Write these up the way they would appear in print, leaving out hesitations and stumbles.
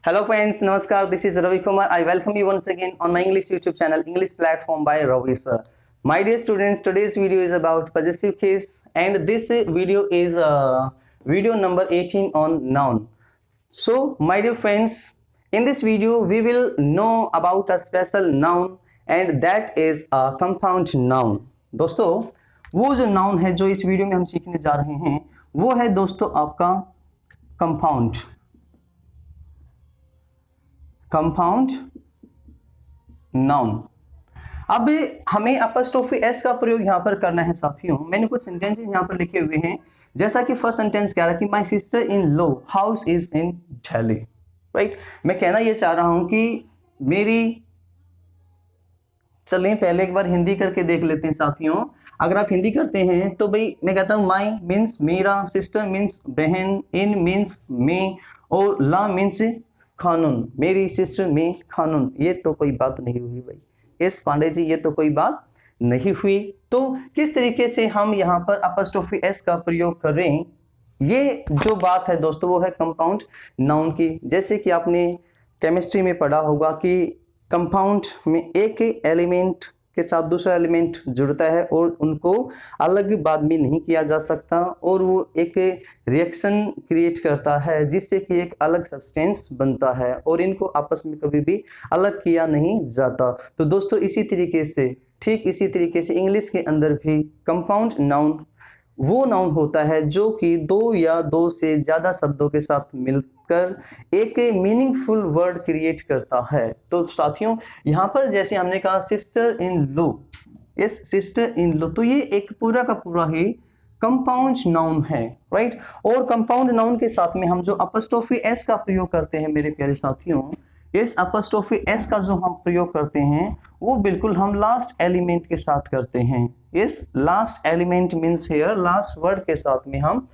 Hello friends, Namaskar. This is Ravi Kumar. I welcome you once again on my English YouTube channel, English platform by Ravi sir. My dear students, today's video is about possessive case, and this video is video number 18 on noun. So, my dear friends, in this video we will know about a special noun, and that is a compound noun. दोस्तों, वो जो noun है जो इस video में हम सीखने जा रहे हैं, वो है दोस्तों आपका compound नाउन। अब हमें अपॉस्ट्रोफी एस का प्रयोग यहां पर करना है साथियों। मैंने कुछ सेंटेंसेस यहां पर लिखे हुए हैं, जैसा कि फर्स्ट सेंटेंस कह रहा है कि my sister in law house is in Delhi, right. मैं कहना ये चाह रहा हूं कि मेरी, चलें पहले एक बार हिंदी करके देख लेते हैं साथियों। अगर आप हिंदी करते हैं तो भाई मैं कहता हूं माई मीन्स मेरा, सिस्टर मीन्स बहन, इन मीन्स मैं, और ला मीन्स कानून, मेरी सिस्टर में कानून। ये तो कोई बात नहीं हुई भाई, इस पांडे जी, ये तो कोई बात नहीं हुई। तो किस तरीके से हम यहाँ पर अपॉस्ट्रोफी एस का प्रयोग कर रहे हैं, ये जो बात है दोस्तों वो है कंपाउंड नाउन की। जैसे कि आपने केमिस्ट्री में पढ़ा होगा कि कंपाउंड में एक एलिमेंट के साथ दूसरा एलिमेंट जुड़ता है और उनको अलग बाद में नहीं किया जा सकता, और वो एक रिएक्शन क्रिएट करता है जिससे कि एक अलग सब्सटेंस बनता है, और इनको आपस में कभी भी अलग किया नहीं जाता। तो दोस्तों इसी तरीके से, ठीक इसी तरीके से इंग्लिश के अंदर भी कंपाउंड नाउन वो नाउन होता है जो कि दो या दो से ज़्यादा शब्दों के साथ मिलकर एक मीनिंगफुल वर्ड क्रिएट करता है। तो साथियों यहाँ पर जैसे हमने कहा सिस्टर इन लॉ, इस सिस्टर इन लॉ, तो ये एक पूरा का पूरा ही कंपाउंड नाउन है, राइट। और कंपाउंड नाउन के साथ में हम जो अपॉस्ट्रोफी एस का प्रयोग करते हैं मेरे प्यारे साथियों, इस अपॉस्ट्रोफी एस का जो हम प्रयोग करते हैं वो बिल्कुल हम लास्ट एलिमेंट के साथ करते हैं। इस last element means here, last word के साथ में हम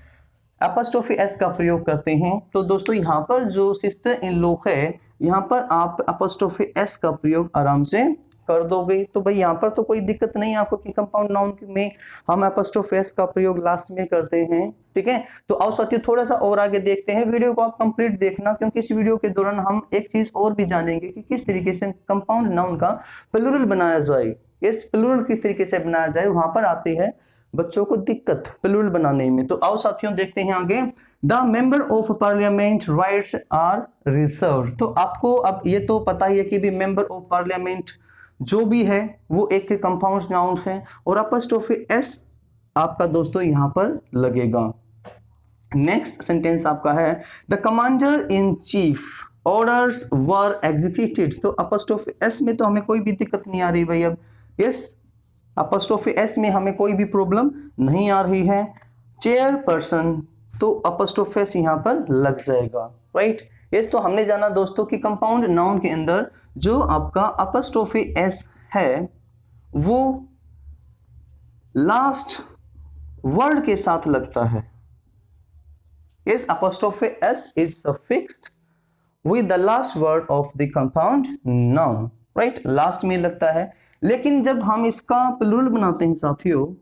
अपॉस्ट्रोफी एस का प्रयोग करते हैं। तो दोस्तों यहाँ पर जो सिस्टर इन लॉ है, यहाँ पर आप अपॉस्ट्रोफी एस का प्रयोग आराम से कर दोगे। तो भाई यहाँ पर तो कोई दिक्कत नहीं आपको कि कंपाउंड नाउन में हम अपॉस्ट्रोफी एस का प्रयोग लास्ट में करते हैं, ठीक है। तो आओ साथियों थोड़ा सा और आगे देखते हैं, वीडियो को आप कंप्लीट देखना, क्योंकि इस वीडियो के दौरान हम एक चीज और भी जानेंगे कि किस तरीके से कंपाउंड नाउन का प्लूरल बनाया जाए। इस प्लूरल किस तरीके से बनाया जाए, वहां पर आती है बच्चों को दिक्कत प्लूरल बनाने में। तो आओ साथियों देखते हैं आगे। The member of parliament rights are reserve. तो आपको अब ये तो पता ही है कि भी मेंबर ऑफ पार्लियामेंट जो भी है वो एक कंपाउंड नाउन है, और अपॉस्ट्रोफी एस आपका दोस्तों यहां पर लगेगा। नेक्स्ट सेंटेंस आपका है the commander in chief orders were executed. तो अपॉस्ट्रोफी एस में तो हमें कोई भी दिक्कत नहीं आ रही भाई। अब यस, अपॉस्ट्रोफी एस में हमें कोई भी प्रॉब्लम नहीं आ रही है। चेयरपर्सन, तो अपॉस्ट्रोफी एस यहां पर लग जाएगा, राइट। यस, तो हमने जाना दोस्तों कि कंपाउंड नाउन के अंदर जो आपका अपॉस्ट्रोफी एस है वो लास्ट वर्ड के साथ लगता है। Yes, apostrophe s is suffixed with the last word of the compound noun, right? Last में लगता है। लेकिन जब हम इसका प्लूरल बनाते हैं साथियों,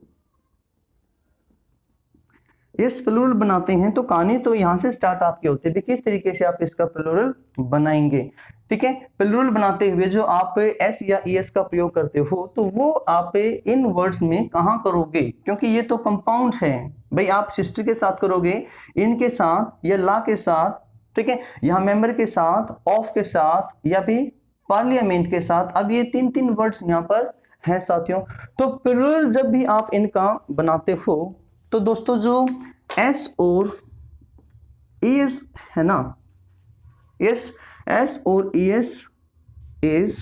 इस प्लूरल बनाते हैं तो कहानी तो यहां से स्टार्ट आपके होते हैं। किस तरीके से आप इसका प्लूरल बनाएंगे, ठीक है। प्लूरल बनाते हुए जो आप एस या ईएस का प्रयोग करते हो तो वो आप इन वर्ड्स में कहां करोगे, क्योंकि ये तो कंपाउंड है भाई। आप सिस्टर के साथ करोगे, इनके साथ या ला के साथ, ठीक है, यहाँ मेंबर के साथ, ऑफ के साथ, या फिर पार्लियामेंट के साथ। अब ये तीन तीन वर्ड्स यहाँ पर हैं साथियों। तो प्लूरल जब भी आप इनका बनाते हो तो दोस्तों जो एस और ईएस है ना, यस, एस और ईएस इज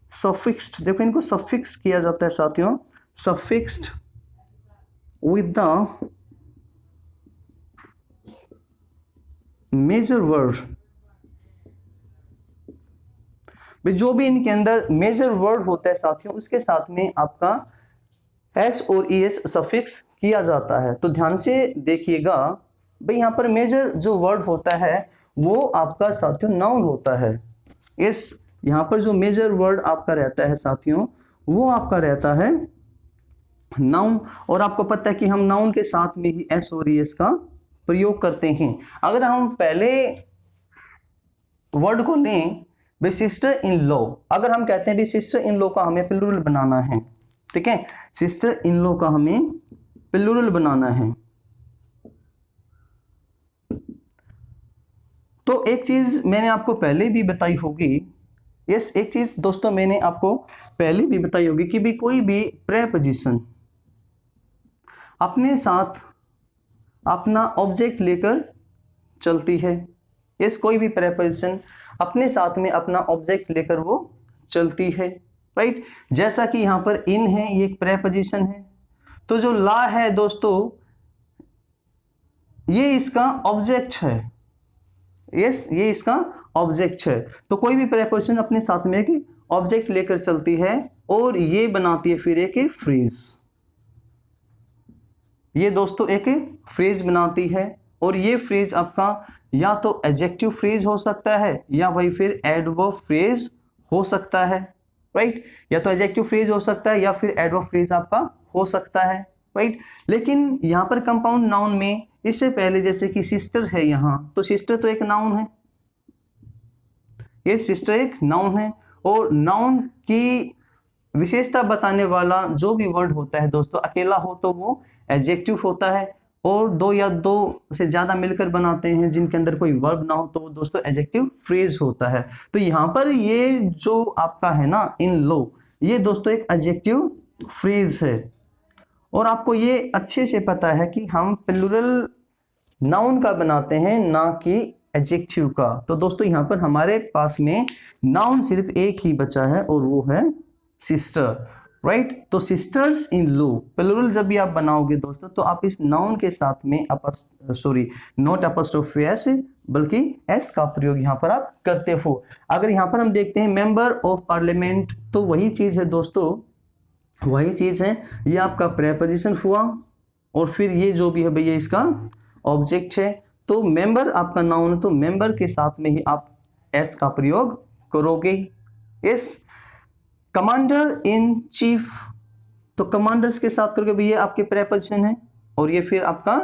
सफिक्स्ड। देखो इनको सफिक्स किया जाता है साथियों, सफिक्स्ड with the मेजर वर्ड। जो भी इनके अंदर मेजर वर्ड होता है साथियों, उसके साथ में आपका एस और ईएस सफिक्स किया जाता है। तो ध्यान से देखिएगा भाई, यहाँ पर मेजर जो वर्ड होता है वो आपका साथियों नाउन होता है। इस यहाँ पर जो मेजर वर्ड आपका रहता है साथियों वो आपका रहता है नाउन। और आपको पता है कि हम नाउन के साथ में ही एस और ईएस का प्रयोग करते हैं। अगर हम पहले वर्ड को लें भाई सिस्टर इन लॉ, अगर हम कहते हैं भाई सिस्टर इन लॉ का हमें प्लूरल बनाना है, ठीक है, सिस्टर इन लॉ का हमें प्लूरल बनाना है, तो एक चीज मैंने आपको पहले भी बताई होगी, यस, एक चीज दोस्तों मैंने आपको पहले भी बताई होगी कि भी कोई भी प्रेपोजिशन अपने साथ अपना ऑब्जेक्ट लेकर चलती है, यस, कोई भी प्रेपोजिशन अपने साथ में अपना ऑब्जेक्ट लेकर वो चलती है, राइट। जैसा कि यहाँ पर इन है, ये एक प्रेपोजिशन है, तो जो ला है दोस्तों ये इसका ऑब्जेक्ट है, यस, ये इसका ऑब्जेक्ट है, तो कोई भी प्रेपोजिशन अपने साथ में एक ऑब्जेक्ट लेकर चलती है और ये बनाती है फिर एक फ्रेज, ये दोस्तों एक फ्रेज बनाती है, और ये फ्रेज आपका या तो एडजेक्टिव फ्रेज हो सकता है या भाई फिर एडवर्ब फ्रेज हो सकता है, राइट, या तो एडजेक्टिव फ्रेज हो सकता है या फिर एडवर्ब फ्रेज आपका हो सकता है, राइट। लेकिन यहाँ पर कंपाउंड नाउन में इससे पहले जैसे कि सिस्टर है यहाँ, तो सिस्टर तो एक नाउन है, ये सिस्टर एक नाउन है, और नाउन की विशेषता बताने वाला जो भी वर्ड होता है दोस्तों अकेला हो तो वो एडजेक्टिव होता है, और दो या दो से ज़्यादा मिलकर बनाते हैं जिनके अंदर कोई वर्ब ना हो तो वो दोस्तों एडजेक्टिव फ्रेज होता है। तो यहाँ पर ये जो आपका है ना इन लो, ये दोस्तों एक एडजेक्टिव फ्रेज है, और आपको ये अच्छे से पता है कि हम प्लूरल नाउन का बनाते हैं ना कि एडजेक्टिव का। तो दोस्तों यहाँ पर हमारे पास में नाउन सिर्फ एक ही बचा है और वो है सिस्टर, राइट। तो सिस्टर्स इन लो प्लूरल जब भी आप बनाओगे दोस्तों तो आप इस नाउन के साथ में नॉट एपोस्ट्रोफी एस बल्कि एस का प्रयोग यहाँ पर आप करते हो। अगर यहाँ पर हम देखते हैं मेंबर ऑफ पार्लियामेंट, तो वही चीज है दोस्तों, वही चीज है, ये आपका प्रेपोजिशन हुआ और फिर ये जो भी है भैया इसका ऑब्जेक्ट है। तो मेंबर आपका नाउन है तो मेंबर के साथ में ही आप एस का प्रयोग करोगे। यस, कमांडर इन चीफ, तो कमांडर्स के साथ करोगे भैया आपके प्रेपोजिशन है, और ये फिर आपका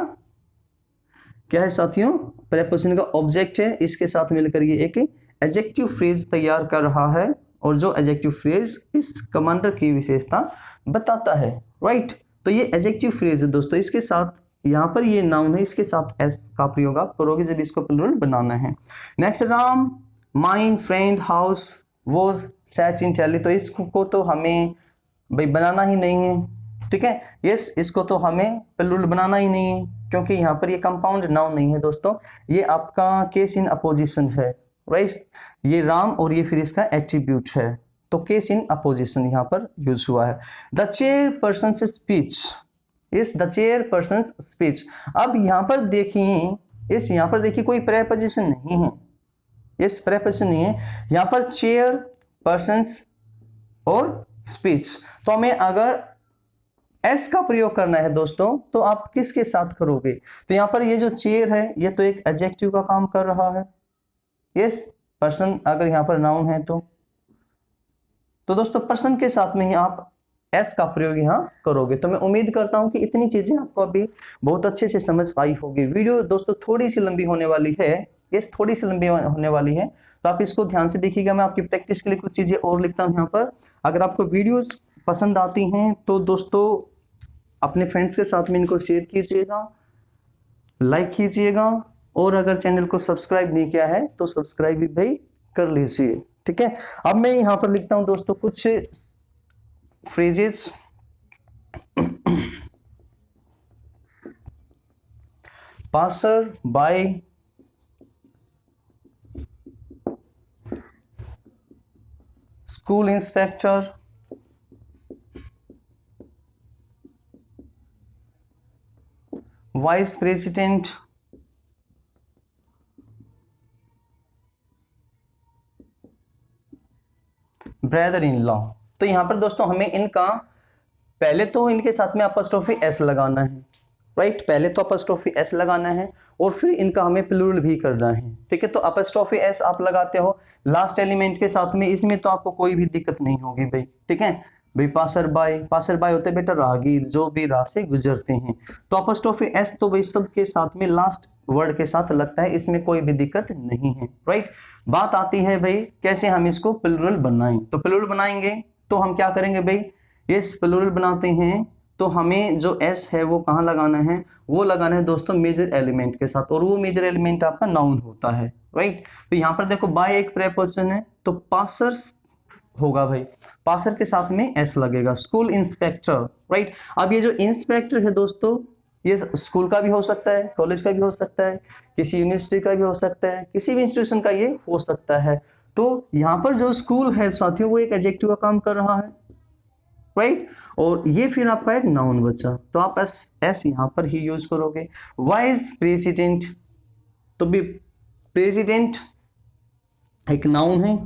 क्या है साथियों, प्रेपोजिशन का ऑब्जेक्ट है, इसके साथ मिलकर ये एक एडजेक्टिव फ्रेज तैयार कर रहा है, और जो एडजेक्टिव फ्रेज इस कमांडर की विशेषता बताता है, राइट। तो ये एडजेक्टिव फ्रेज है दोस्तों, इसके साथ यहाँ पर ये नाउन है, इसके साथ एस का प्रयोग आप करोगे जब इसको प्लूरल बनाना है। Next, Ram mine friend house was set in tally, तो इसको तो हमें भाई बनाना ही नहीं है, ठीक है। यस, इसको तो हमें प्लूरल बनाना ही नहीं है क्योंकि यहाँ पर ये कंपाउंड नाउन नहीं है दोस्तों, ये आपका केस इन अपोजिशन है, राइट। ये राम और ये फिर इसका एट्रीब्यूट है, तो केस इन अपोजिशन यहाँ पर यूज हुआ है। द चेयर पर्सन स्पीच, इस द चेयर पर्सन स्पीच। अब यहाँ पर देखिए, इस यहाँ पर देखिए कोई प्रेपोजिशन नहीं है, इस प्रेपोजिशन नहीं है यहाँ पर, चेयर पर्सन्स और स्पीच। तो हमें अगर एस का प्रयोग करना है दोस्तों तो आप किसके साथ करोगे, तो यहाँ पर ये जो चेयर है ये तो एक एडजेक्टिव का काम कर रहा है। यस, पर्सन अगर यहाँ पर नाउन है तो दोस्तों पर्सन के साथ में ही आप एस का प्रयोग यहाँ करोगे। तो मैं उम्मीद करता हूँ कि इतनी चीजें आपको अभी बहुत अच्छे से समझ आई होगी। वीडियो दोस्तों थोड़ी सी लंबी होने वाली है, यस थोड़ी सी लंबी होने वाली है, तो आप इसको ध्यान से देखिएगा। मैं आपकी प्रैक्टिस के लिए कुछ चीजें और लिखता हूँ यहाँ पर। अगर आपको वीडियोस पसंद आती हैं तो दोस्तों अपने फ्रेंड्स के साथ में इनको शेयर कीजिएगा, लाइक कीजिएगा, और अगर चैनल को सब्सक्राइब नहीं किया है तो सब्सक्राइब भी भाई कर लीजिए, ठीक है। अब मैं यहाँ पर लिखता हूँ दोस्तों कुछ phrases. Passer by school inspector, vice president, brother in law. तो यहां पर दोस्तों हमें इनका पहले तो इनके साथ में अपॉस्ट्रोफी एस लगाना है, राइट। पहले तो अपॉस्ट्रोफी एस लगाना है और फिर इनका हमें प्लूरल भी करना है, ठीक है। तो अपॉस्ट्रोफी एस आप लगाते हो लास्ट एलिमेंट के साथ में, इसमें तो आपको कोई भी दिक्कत नहीं होगी भाई, ठीक है। भाई पासर बाय होते हैं बेटा राहगीर, जो भी राह से गुजरते हैं। तो अपॉस्ट्रोफी एस तो भाई सबके साथ में लास्ट वर्ड के साथ लगता है, इसमें कोई भी दिक्कत नहीं है, राइट। बात आती है भाई कैसे हम इसको प्लूरल बनाएं। तो प्लूरल बनाएंगे तो हम क्या करेंगे भाई, यस प्लूरल बनाते हैं तो हमें जो एस है वो कहाँ लगाना है, वो लगाना है दोस्तों मेजर एलिमेंट के साथ, और वो मेजर एलिमेंट आपका नाउन होता है, राइट। तो यहाँ पर देखो बाय एक प्रेपोजिशन है तो पासर्स होगा भाई, पासर के साथ में एस लगेगा। School inspector, right. अब ये जो इंस्पेक्टर है दोस्तों, ये स्कूल का भी हो सकता है, कॉलेज का भी हो सकता है, किसी यूनिवर्सिटी का भी हो सकता है, किसी भी इंस्टीट्यूशन का ये हो सकता है। तो यहाँ पर जो स्कूल है साथियों वो एक एडजेक्टिव का काम कर रहा है, राइट। और ये फिर आपका एक नाउन बचा, तो आप एस यहाँ पर ही यूज करोगे। वाइस प्रेसिडेंट, तो भी प्रेसिडेंट एक नाउन है,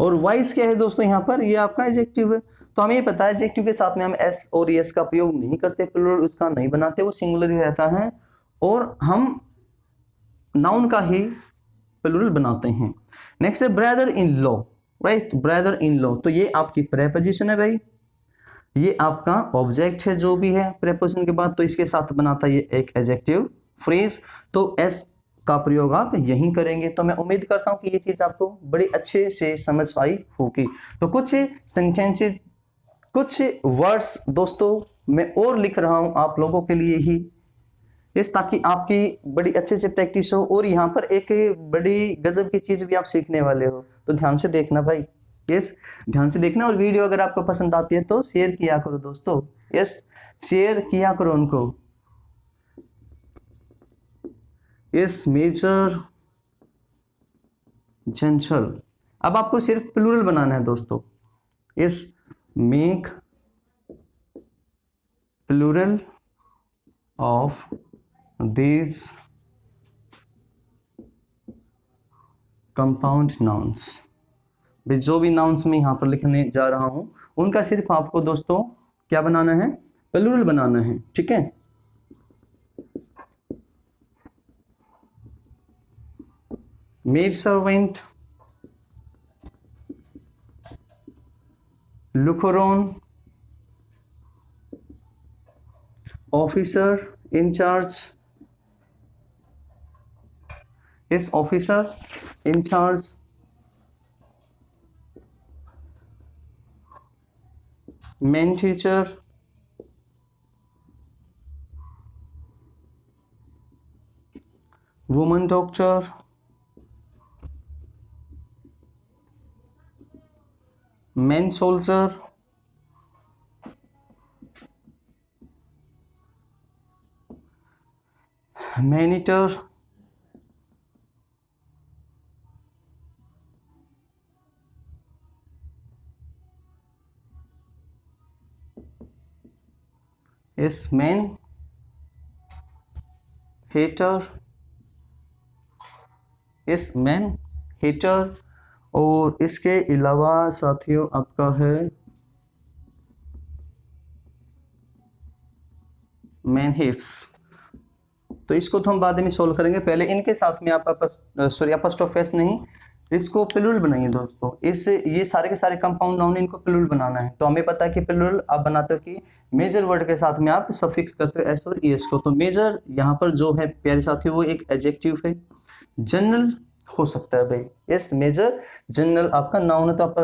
और वाइस क्या है दोस्तों यहाँ पर, ये आपका एडजेक्टिव है। तो हमें ये पता है एडजेक्टिव के साथ में हम एस और एस का प्रयोग नहीं करते, प्लूरल उसका नहीं बनाते, वो सिंगुलर ही रहता है, और हम नाउन का ही प्लूरल बनाते हैं। नेक्स्ट है brother in law, right. Brother in law, तो ये आपकी प्रेपोजिशन है भाई, ये आपका ऑब्जेक्ट है जो भी है प्रेपोजिशन के बाद, तो इसके साथ बनाता है ये एक एडजेक्टिव फ्रेज, तो एस का प्रयोग आप यहीं करेंगे। तो मैं उम्मीद करता हूं कि ये चीज आपको बड़ी अच्छे से समझ आई होगी। तो कुछ सेंटेंसेस, कुछ वर्ड्स दोस्तों मैं और लिख रहा हूं आप लोगों के लिए ही, इस ताकि आपकी बड़ी अच्छे से प्रैक्टिस हो, और यहाँ पर एक बड़ी गजब की चीज भी आप सीखने वाले हो, तो ध्यान से देखना भाई, यस ध्यान से देखना। और वीडियो अगर आपको पसंद आती है तो शेयर किया करो दोस्तों, यस शेयर किया करो उनको। यस मेजर जनरल, अब आपको सिर्फ प्लूरल बनाना है दोस्तों, yes make plural of these compound nouns. भाई जो भी नाउन्स मैं यहाँ पर लिखने जा रहा हूं उनका सिर्फ आपको दोस्तों क्या बनाना है, प्लूरल बनाना है, ठीक है। Maid servant, looker on, officer in charge, is officer in charge, men teacher, woman doctor, men soldier, manager, is man hater, is man hater, और इसके अलावा साथियों आपका है मैन हेट्स। तो इसको तो हम बाद में सोल्व करेंगे, पहले इनके साथ में आप अपॉस्ट्रोफी नहीं, इसको प्लूरल बनाइए दोस्तों। इस ये सारे के सारे कंपाउंड नाउन इनको प्लूरल बनाना है। तो हमें पता है कि प्लूरल आप बनाते हो कि मेजर वर्ड के साथ में आप सफिक्स करते हो एस और एस को। तो मेजर यहाँ पर जो है प्यारे साथियों वो एक एडजेक्टिव है, जनरल हो सकता है भाई, यस मेजर जनरल आपका नाउन है, तो आप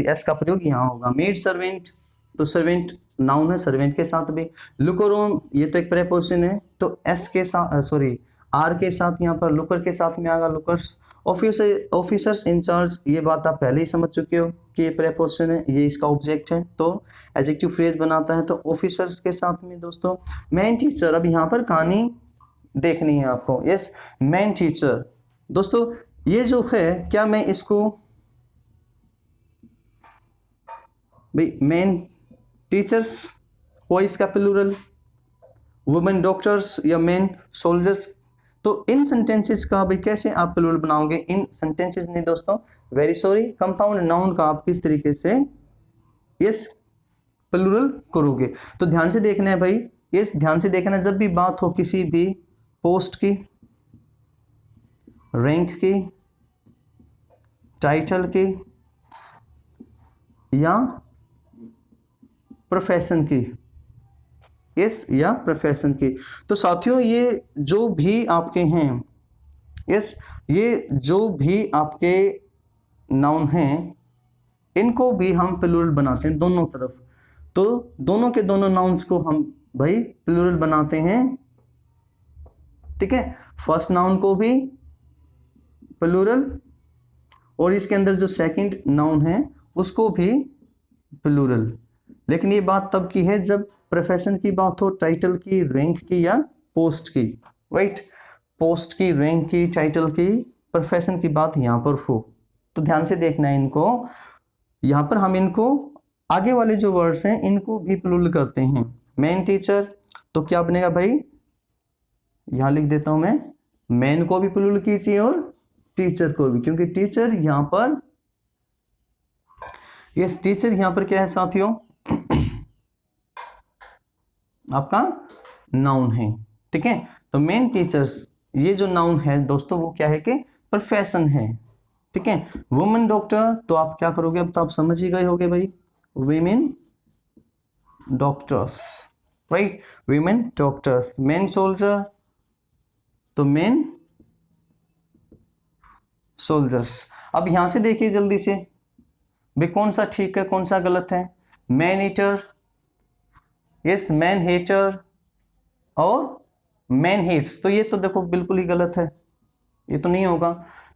एस का प्रयोग यहाँ होगा। मेड सर्वेंट, तो सर्वेंट नाउन है, सर्वेंट के साथ भी। लुकर ऑन, ये तो एक प्रेपोजिशन है, तो एस के साथ आर के साथ यहाँ पर लुकर के साथ में आएगा लुकर्स। ऑफिसर्स इंचार्ज, ये बात आप पहले ही समझ चुके हो कि ये प्रेपोजिशन है, ये इसका ऑब्जेक्ट है, तो एडजेक्टिव फ्रेज बनाता है, तो ऑफिसर्स के साथ में दोस्तों। मैन टीचर, अब यहाँ पर कहानी देखनी है आपको, यस मैन टीचर दोस्तों, ये जो है क्या मैं इसको भाई मैन टीचर्स हो इसका प्लूरल, वुमेन डॉक्टर्स या मेन सोल्जर्स, तो इन सेंटेंसेस का भाई कैसे आप प्लूरल बनाओगे, इन सेंटेंसेस नहीं दोस्तों, वेरी सॉरी, कंपाउंड नाउन का आप किस तरीके से यस प्लूरल करोगे। तो ध्यान से देखना है भाई, यस ध्यान से देखना है, जब भी बात हो किसी भी पोस्ट की, रैंक की, टाइटल की, या प्रोफेशन की, यस, या प्रोफेशन की। तो साथियों ये जो भी आपके हैं, यस, ये जो भी आपके नाउन हैं इनको भी हम प्लूरल बनाते हैं दोनों तरफ। तो दोनों के दोनों नाउन्स को हम भाई प्लूरल बनाते हैं, ठीक है। फर्स्ट नाउन को भी प्लूरल और इसके अंदर जो सेकंड नाउन है उसको भी प्लूरल। लेकिन ये बात तब की है जब प्रोफेशन की बात हो, टाइटल की, रैंक की या पोस्ट की, राइट। पोस्ट की, रैंक की, टाइटल की, प्रोफेशन की बात यहाँ पर हो। तो ध्यान से देखना है इनको। यहाँ पर हम इनको आगे वाले जो वर्ड्स हैं इनको भी प्लूरल करते हैं। मैन टीचर, तो क्या बनेगा भाई, यहाँ लिख देता हूं मैं, मैन को भी प्लूरल कीजिए और टीचर को भी, क्योंकि टीचर यहाँ पर, यस, टीचर यहाँ पर क्या है साथियों, आपका नाउन है, ठीक है। तो मेन टीचर्स, ये जो नाउन है दोस्तों वो क्या है कि प्रोफेशन है, ठीक है। वुमेन डॉक्टर, तो आप क्या करोगे, अब तो आप समझ ही गए होगे भाई, women doctors, right, women doctors. Main soldier, तो मेन सोल्जर्स। अब यहां से देखिए जल्दी से भाई कौन सा ठीक है कौन सा गलत है। Man eater, yes, man hater और मैन हेट्स, तो ये तो देखो बिल्कुल ही गलत है, ये तो नहीं होगा।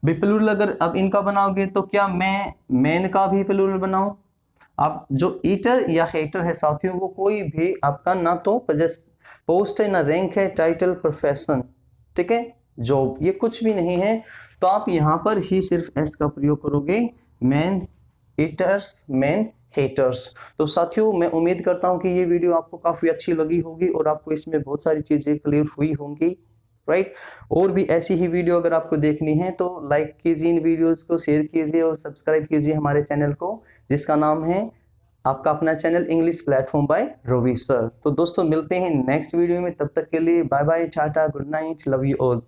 प्लूरल अगर अब इनका बनाओगे तो क्या मैं मैन का भी प्लूरल बनाऊं। अब जो ईटर या हेटर है साथियों वो कोई भी आपका ना तो पोस्ट है, ना रैंक है, टाइटल, प्रोफेशन, ठीक है, जॉब, ये कुछ भी नहीं है। तो आप यहाँ पर ही सिर्फ एस का प्रयोग करोगे, मैन ईटर्स, मैन हेटर्स। तो साथियों मैं उम्मीद करता हूँ कि ये वीडियो आपको काफ़ी अच्छी लगी होगी और आपको इसमें बहुत सारी चीज़ें क्लियर हुई होंगी, राइट। और भी ऐसी ही वीडियो अगर आपको देखनी है तो लाइक कीजिए इन वीडियोस को, शेयर कीजिए और सब्सक्राइब कीजिए हमारे चैनल को, जिसका नाम है आपका अपना channel English platform by Ravi sir. तो दोस्तों मिलते हैं नेक्स्ट वीडियो में, तब तक के लिए bye bye, tata, good night, love you all.